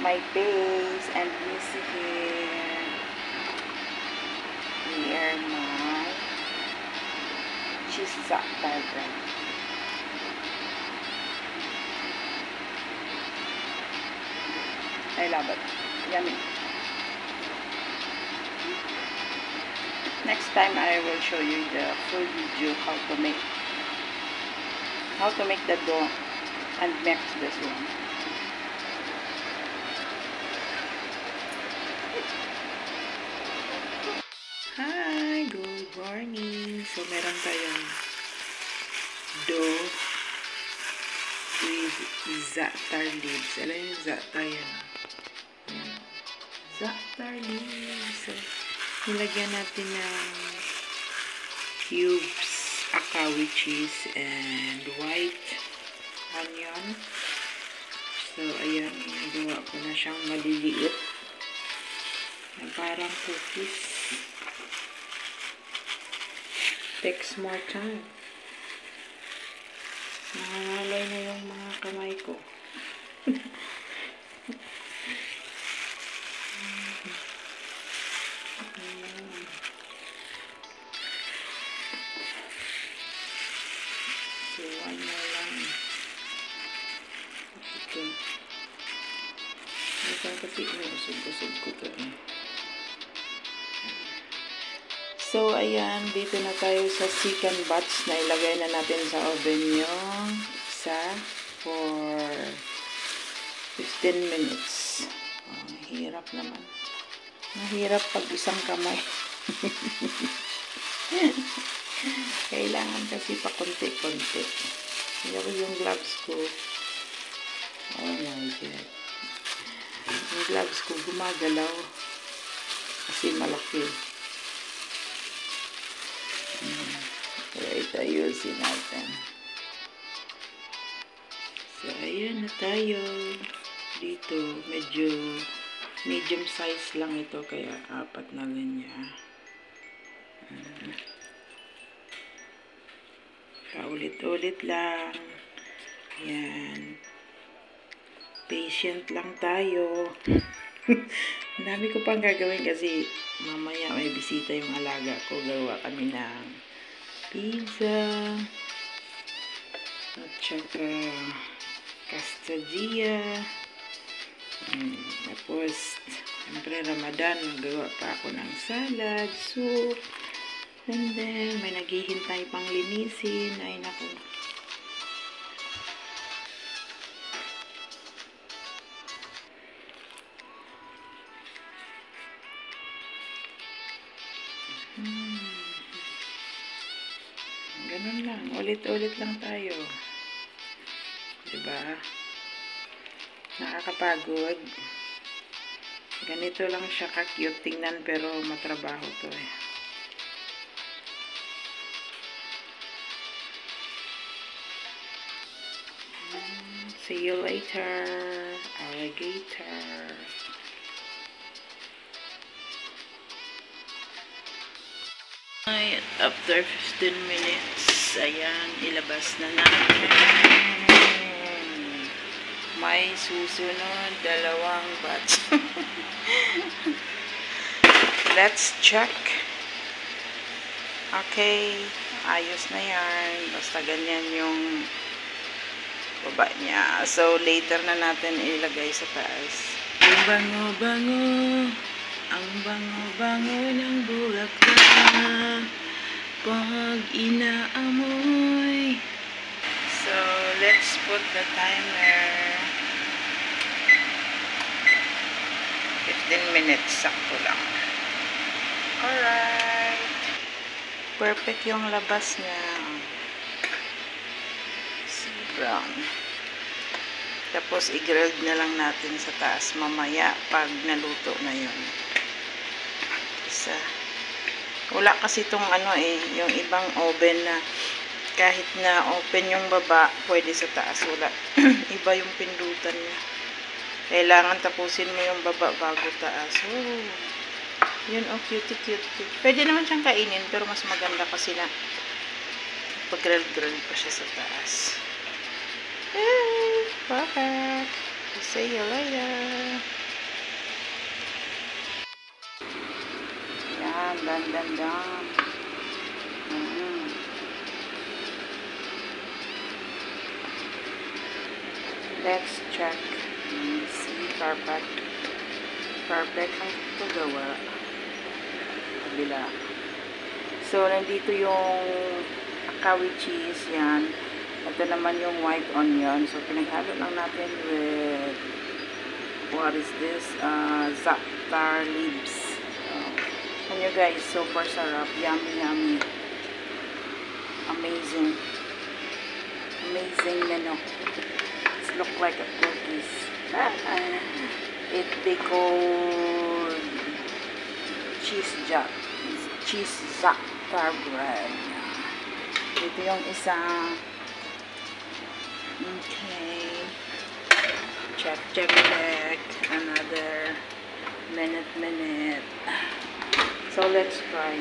my base, and Missy here. Here my cheese za'atar bread. I love it. Yummy. Next time I will show you the full video how to make the dough and mix this one. Hi, good morning. So meron tayong dough with za'atar leaves. Alam yung za'atar yan? Za'atar leaves. So, nilagyan natin ng cubes, akawi cheese, and white onion. So, ayan, nagawa ko na siyang maliliit na parang cookies. Takes more time. Nangangalay na yung mga kamay ko. So, one more lang. Ito. Ito kasi usog-usog ko to eh. So, ayan, dito na tayo sa second batch na ilagay na natin sa oven yung isa for 15 minutes. Oh, hirap naman. Mahirap pag isang kamay. Kailangan kasi pa konti-konti. Yung gloves ko. Oh my God. Yung gloves ko gumagalaw. Kasi malaki. So, ito ayusin natin. So, ayan na tayo. Dito, medyo medium size lang ito. Kaya, 4 na linya. Paulit-ulit lang. Ayan. Patient lang tayo. Ang dami ko pang gagawin kasi mamaya may bisita yung alaga ko. Gawa kami ng pizza at saka quesadilla. Tapos siyempre Ramadan, magawa pa ako ng salad, soup, and then may naghihintay pang linisin. Ay naku, ganun lang, ulit-ulit lang tayo, diba? Nakakapagod. Ganito lang siya ka-cute tingnan, pero matrabaho to eh. See you later, alligator. After 15 minutes, ayan, ilabas na natin. May susunod, 2 batch. Let's check. Okay, ayos na yan. Basta ganyan yung baba niya. So, later na natin ilagay sa taas. Ang bango-bango, ang bango-bango ng bulaklak pag inaamoy. So, let's put the timer. 15 minutes, sakto lang. Alright. Perfect yung labas niya. See, brown. Tapos, i-grilled na lang natin sa taas mamaya pag naluto na yun. Isa. Wala kasi itong yung ibang oven na kahit na open yung baba, pwede sa taas. Wala. Iba yung pindutan niya. Kailangan tapusin mo yung baba bago taas. Oh. Yun, oh, cute. Pwede naman siyang kainin, pero mas maganda kasi na pag-grill pa siya sa taas. Hey, perfect. See you later. Yan, dan. Let's check. See, perfect. Perfect ang paggawa. Kabila. So, nandito yung akawi cheese. Yan. Ito naman yung white onion. So, pinaghalo lang natin with what is this? Za'atar leaves. So, nyo guys, super sarap. Yummy. Amazing. Amazing menu. It look like a cookies. It they call cheese za'atar bread. Ito yung isa. Okay. Check. Another minute. So let's try.